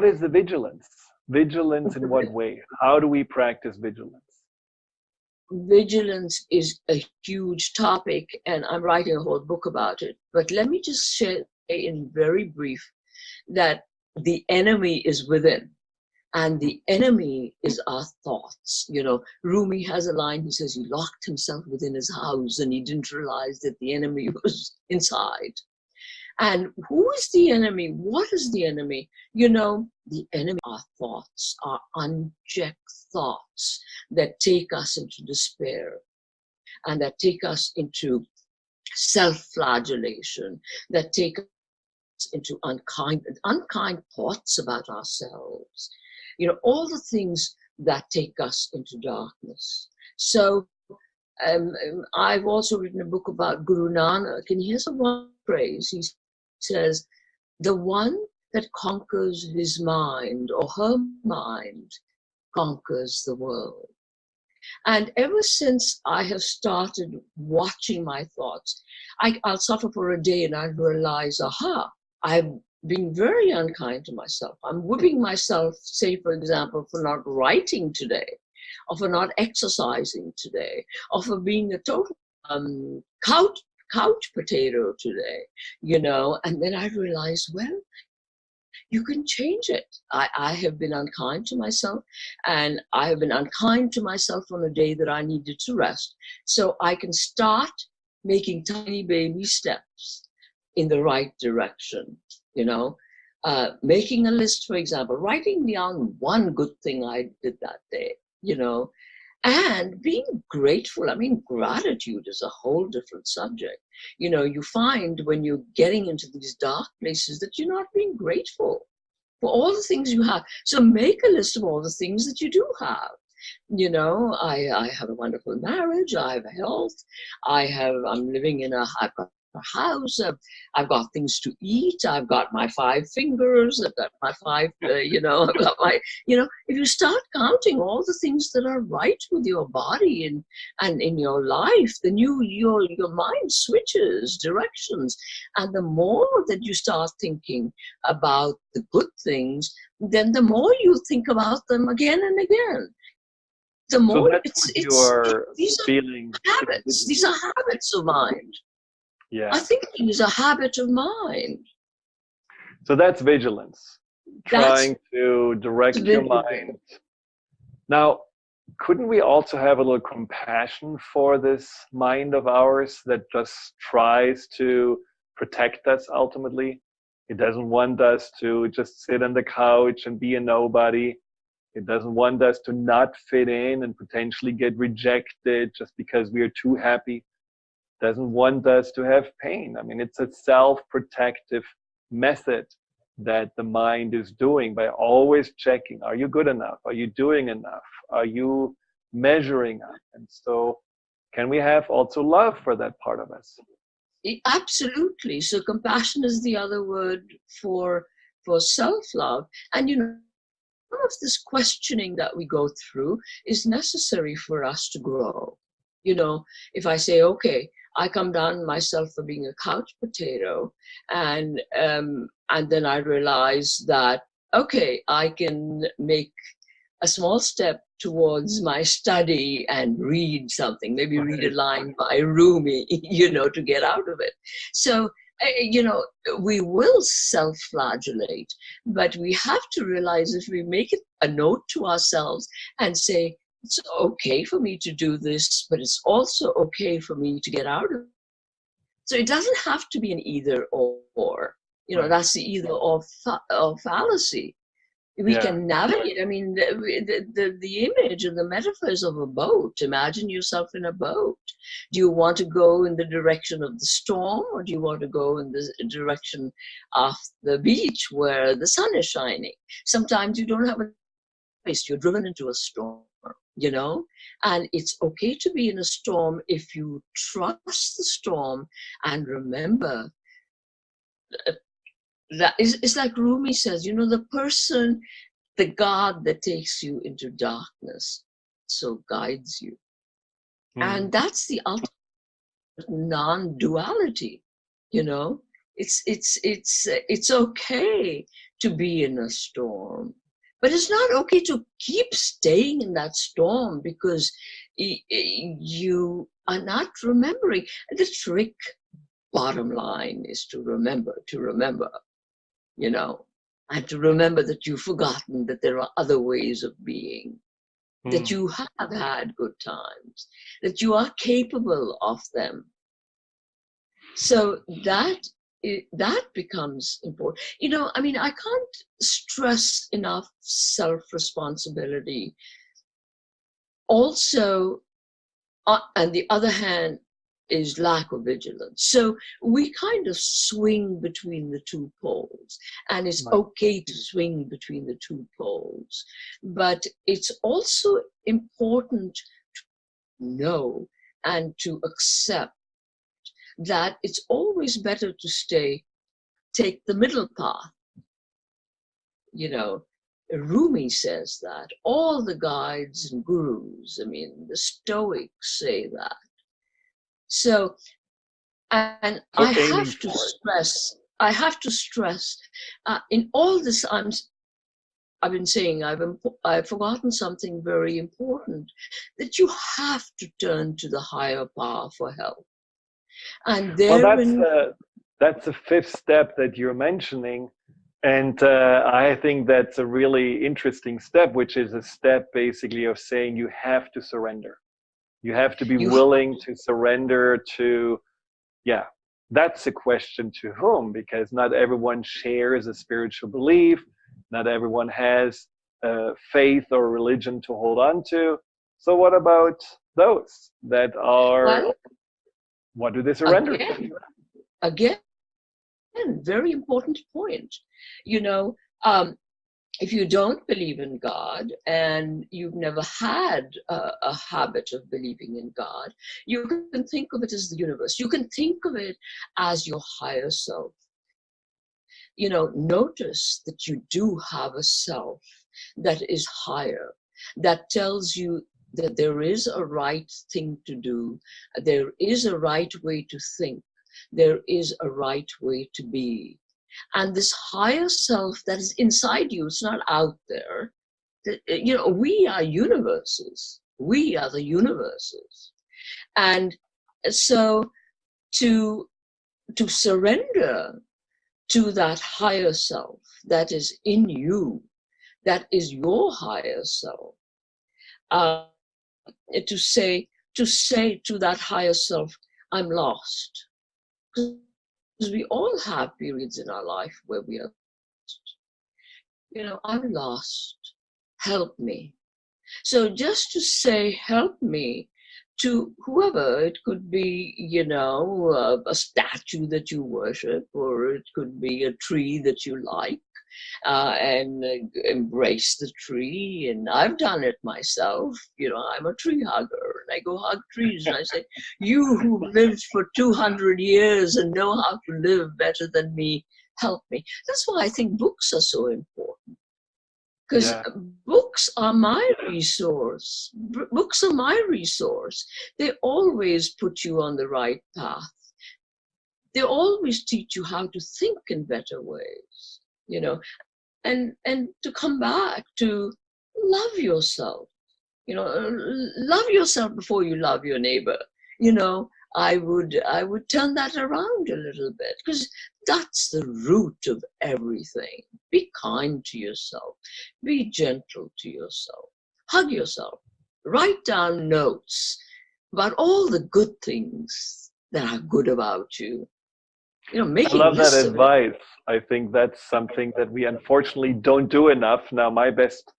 what is the vigilance? Vigilance in what way? How do we practice vigilance? Vigilance is a huge topic, and I'm writing a whole book about it. But let me just say in very brief that the enemy is within, and the enemy is our thoughts. Rumi has a line, he says he locked himself within his house and he didn't realize that the enemy was inside. And who is the enemy? What is the enemy? The enemy are thoughts, are unchecked thoughts that take us into despair and that take us into self-flagellation, that take us into unkind thoughts about ourselves. All the things that take us into darkness. So I've also written a book about Guru Nanak, and he has a one phrase. He says, the one that conquers his mind or her mind conquers the world. And ever since I have started watching my thoughts, I'll suffer for a day and I realize, I'm being very unkind to myself. I'm whipping myself, say, for example, for not writing today, or for not exercising today, or for being a total couch potato today, and then I realized, well, you can change it. I have been unkind to myself, and I have been unkind to myself on a day that I needed to rest. So I can start making tiny baby steps in the right direction, making a list, for example, writing down one good thing I did that day, and being grateful. I mean, gratitude is a whole different subject. You find when you're getting into these dark places that you're not being grateful for all the things you have. So make a list of all the things that you do have. I have a wonderful marriage, I have health, I'm living in I've got a house, I've got things to eat, I've got my 5 fingers, I've got my 5, I've got my, if you start counting all the things that are right with your body and in your life, then your mind switches directions. And the more that you start thinking about the good things, then the more you think about them again and again. The more these are habits. These are habits of mind. Yeah. I think it is a habit of mind. So that's vigilance, trying to direct your mind. Now, couldn't we also have a little compassion for this mind of ours that just tries to protect us ultimately? It doesn't want us to just sit on the couch and be a nobody. It doesn't want us to not fit in and potentially get rejected just because we are too happy. It doesn't want us to have pain. I mean, it's a self-protective method that the mind is doing by always checking, are you good enough? Are you doing enough? Are you measuring up? And so can we have also love for that part of us? Absolutely. So compassion is the other word for self-love. And some of this questioning that we go through is necessary for us to grow. If I say, okay, I come down on myself for being a couch potato, and then I realize that, okay, I can make a small step towards my study and read something, maybe read a line by Rumi, to get out of it. So, we will self-flagellate, but we have to realize if we make it a note to ourselves and say, it's okay for me to do this, but it's also okay for me to get out of it. So it doesn't have to be an either or. That's the either or fallacy. We can navigate. I mean, the image and the metaphors of a boat. Imagine yourself in a boat. Do you want to go in the direction of the storm, or do you want to go in the direction of the beach where the sun is shining? Sometimes you don't have a choice. You're driven into a storm, and it's okay to be in a storm if you trust the storm and remember that it's like Rumi says, the God that takes you into darkness, so guides you. And that's the ultimate non-duality, It's okay to be in a storm, but it's not okay to keep staying in that storm because you are not remembering. The trick, bottom line, is to remember, and to remember that you've forgotten that there are other ways of being, that you have had good times, that you are capable of them. So that becomes important. I can't stress enough self-responsibility. Also, on the other hand, is lack of vigilance. So we kind of swing between the two poles, and it's okay to swing between the two poles. But it's also important to know and to accept that it's always better to take the middle path. Rumi says that. All the guides and gurus, the Stoics say that. So, and I have to stress, in all this I've been saying, I've forgotten something very important, that you have to turn to the higher power for help. And that's the fifth step that you're mentioning. And I think that's a really interesting step, which is a step basically of saying you have to surrender. You have to be willing to surrender to, that's a question to whom, because not everyone shares a spiritual belief. Not everyone has faith or religion to hold on to. So what about those that are, what do they surrender to? Again, very important point. If you don't believe in God and you've never had a habit of believing in God, you can think of it as the universe. You can think of it as your higher self. Notice that you do have a self that is higher, that tells you that there is a right thing to do, there is a right way to think, there is a right way to be. And this higher self that is inside you, it's not out there. We are universes. We are the universes. And so to surrender to that higher self that is in you, that is your higher self, to say to that higher self, I'm lost. Because we all have periods in our life where we are lost. I'm lost. Help me. So just to say, help me, to whoever, it could be, a statue that you worship, or it could be a tree that you like, and embrace the tree. And I've done it myself. I'm a tree hugger, and I go hug trees, and I say, you who've lived for 200 years and know how to live better than me, help me. That's why I think books are so important. Because books are my resource. Books are my resource. They always put you on the right path. They always teach you how to think in better ways, and to come back to love yourself. Love yourself before you love your neighbor. I would turn that around a little bit, because that's the root of everything. Be kind to yourself. Be gentle to yourself. Hug yourself. Write down notes about all the good things that are good about you. Making I love that lists advice. I think that's something that we unfortunately don't do enough. Now, my best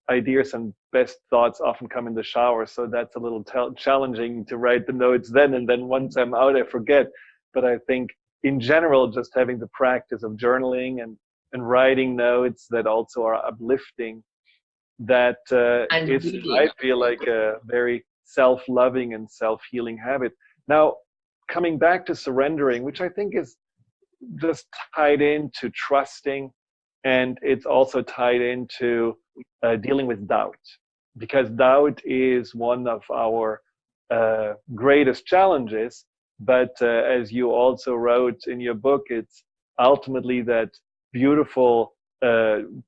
ideas and best thoughts often come in the shower, so that's a little challenging to write the notes then, and then once I'm out, I forget. But I think in general, just having the practice of journaling and writing notes that also are uplifting, that is, I feel like, a very self-loving and self-healing habit. Now, coming back to surrendering, which I think is just tied into trusting, and it's also tied into dealing with doubt, because doubt is one of our greatest challenges. But as you also wrote in your book, it's ultimately that beautiful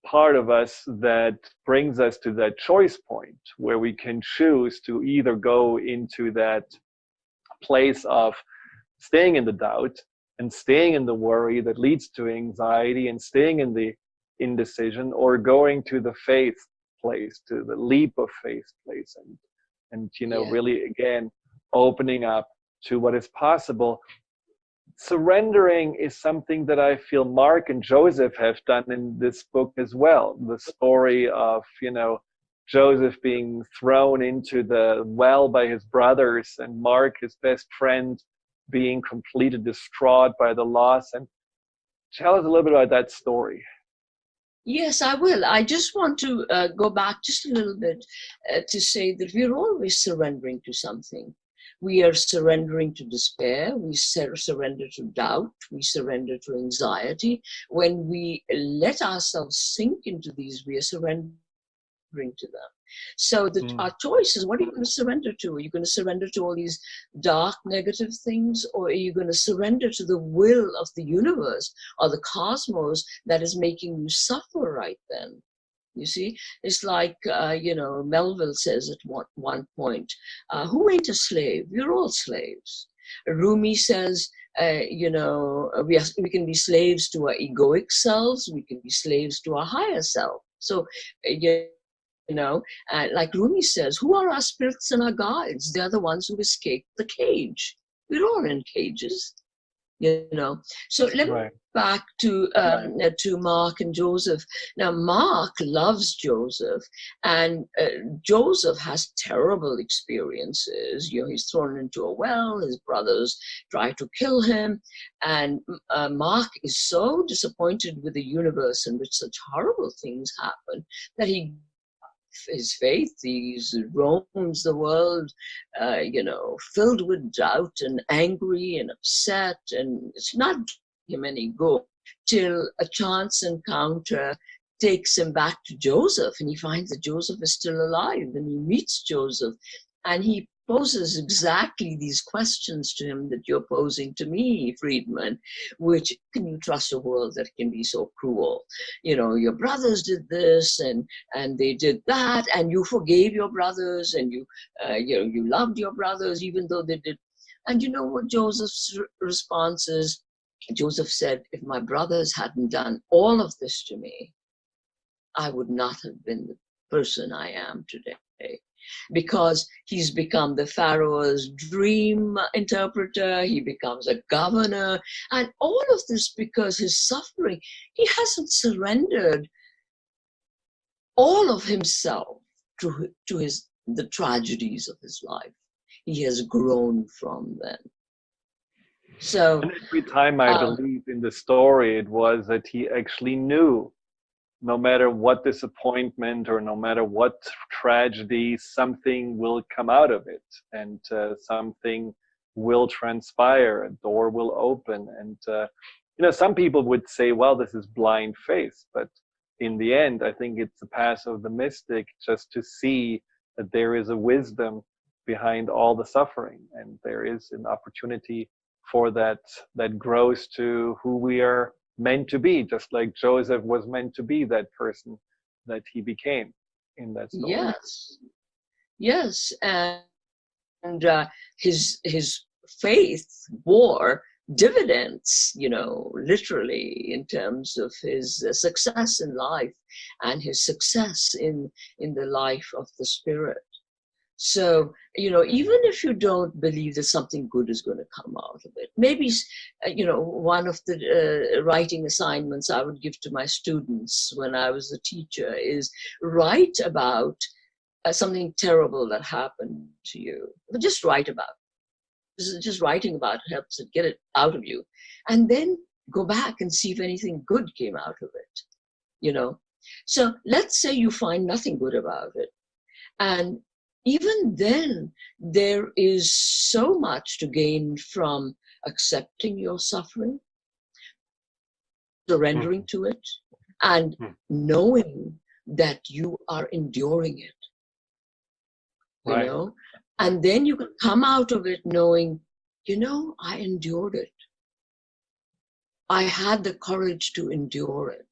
part of us that brings us to that choice point where we can choose to either go into that place of staying in the doubt and staying in the worry that leads to anxiety and staying in the indecision, or going to the faith place, to the leap of faith place, and Yeah. really again opening up to what is possible. Surrendering is something that I feel Mark and Joseph have done in this book as well. The story of, Joseph being thrown into the well by his brothers, and Mark, his best friend, being completely distraught by the loss. And tell us a little bit about that story. Yes, I will. I just want to go back just a little bit to say that we're always surrendering to something. We are surrendering to despair. We surrender to doubt. We surrender to anxiety. When we let ourselves sink into these, we are surrendering to them. So that our choice is, what are you going to surrender to? Are you going to surrender to all these dark, negative things, or are you going to surrender to the will of the universe or the cosmos that is making you suffer right then? You see, it's like, Melville says at one point, who ain't a slave? We're all slaves. Rumi says, we can be slaves to our egoic selves, we can be slaves to our higher self. So, like Rumi says, who are our spirits and our guides? They're the ones who escape the cage. We're all in cages, So let me back to Mark and Joseph. Now, Mark loves Joseph, and Joseph has terrible experiences. He's thrown into a well. His brothers try to kill him, and Mark is so disappointed with the universe in which such horrible things happen that his faith, he roams the world, filled with doubt and angry and upset, and it's not him any good till a chance encounter takes him back to Joseph, and he finds that Joseph is still alive, and he meets Joseph, and he poses exactly these questions to him that you're posing to me, Friedemann, which, can you trust a world that can be so cruel? Your brothers did this and they did that, and you forgave your brothers, and you loved your brothers even though they did. And you know what Joseph's response is? Joseph said, if my brothers hadn't done all of this to me, I would not have been the person I am today. Because he's become the Pharaoh's dream interpreter, he becomes a governor, and all of this because his suffering, he hasn't surrendered all of himself to the tragedies of his life. He has grown from them. So, and every time I believe in the story, it was that he actually knew, no matter what disappointment or no matter what tragedy, something will come out of it, and something will transpire, a door will open. And some people would say, well, this is blind faith, but in the end, I think it's the path of the mystic, just to see that there is a wisdom behind all the suffering, and there is an opportunity for that grows to who we are meant to be, just like Joseph was meant to be that person that he became in that story. Yes, and his faith bore dividends, literally, in terms of his success in life and his success in the life of the spirit. So, even if you don't believe that something good is going to come out of it, maybe, one of the writing assignments I would give to my students when I was a teacher is write about something terrible that happened to you. But just write about it. Just writing about it helps it get it out of you. And then go back and see if anything good came out of it, So let's say you find nothing good about it. And even then, there is so much to gain from accepting your suffering, surrendering to it, and knowing that you are enduring it, And then you can come out of it knowing you know, I endured it. I had the courage to endure it.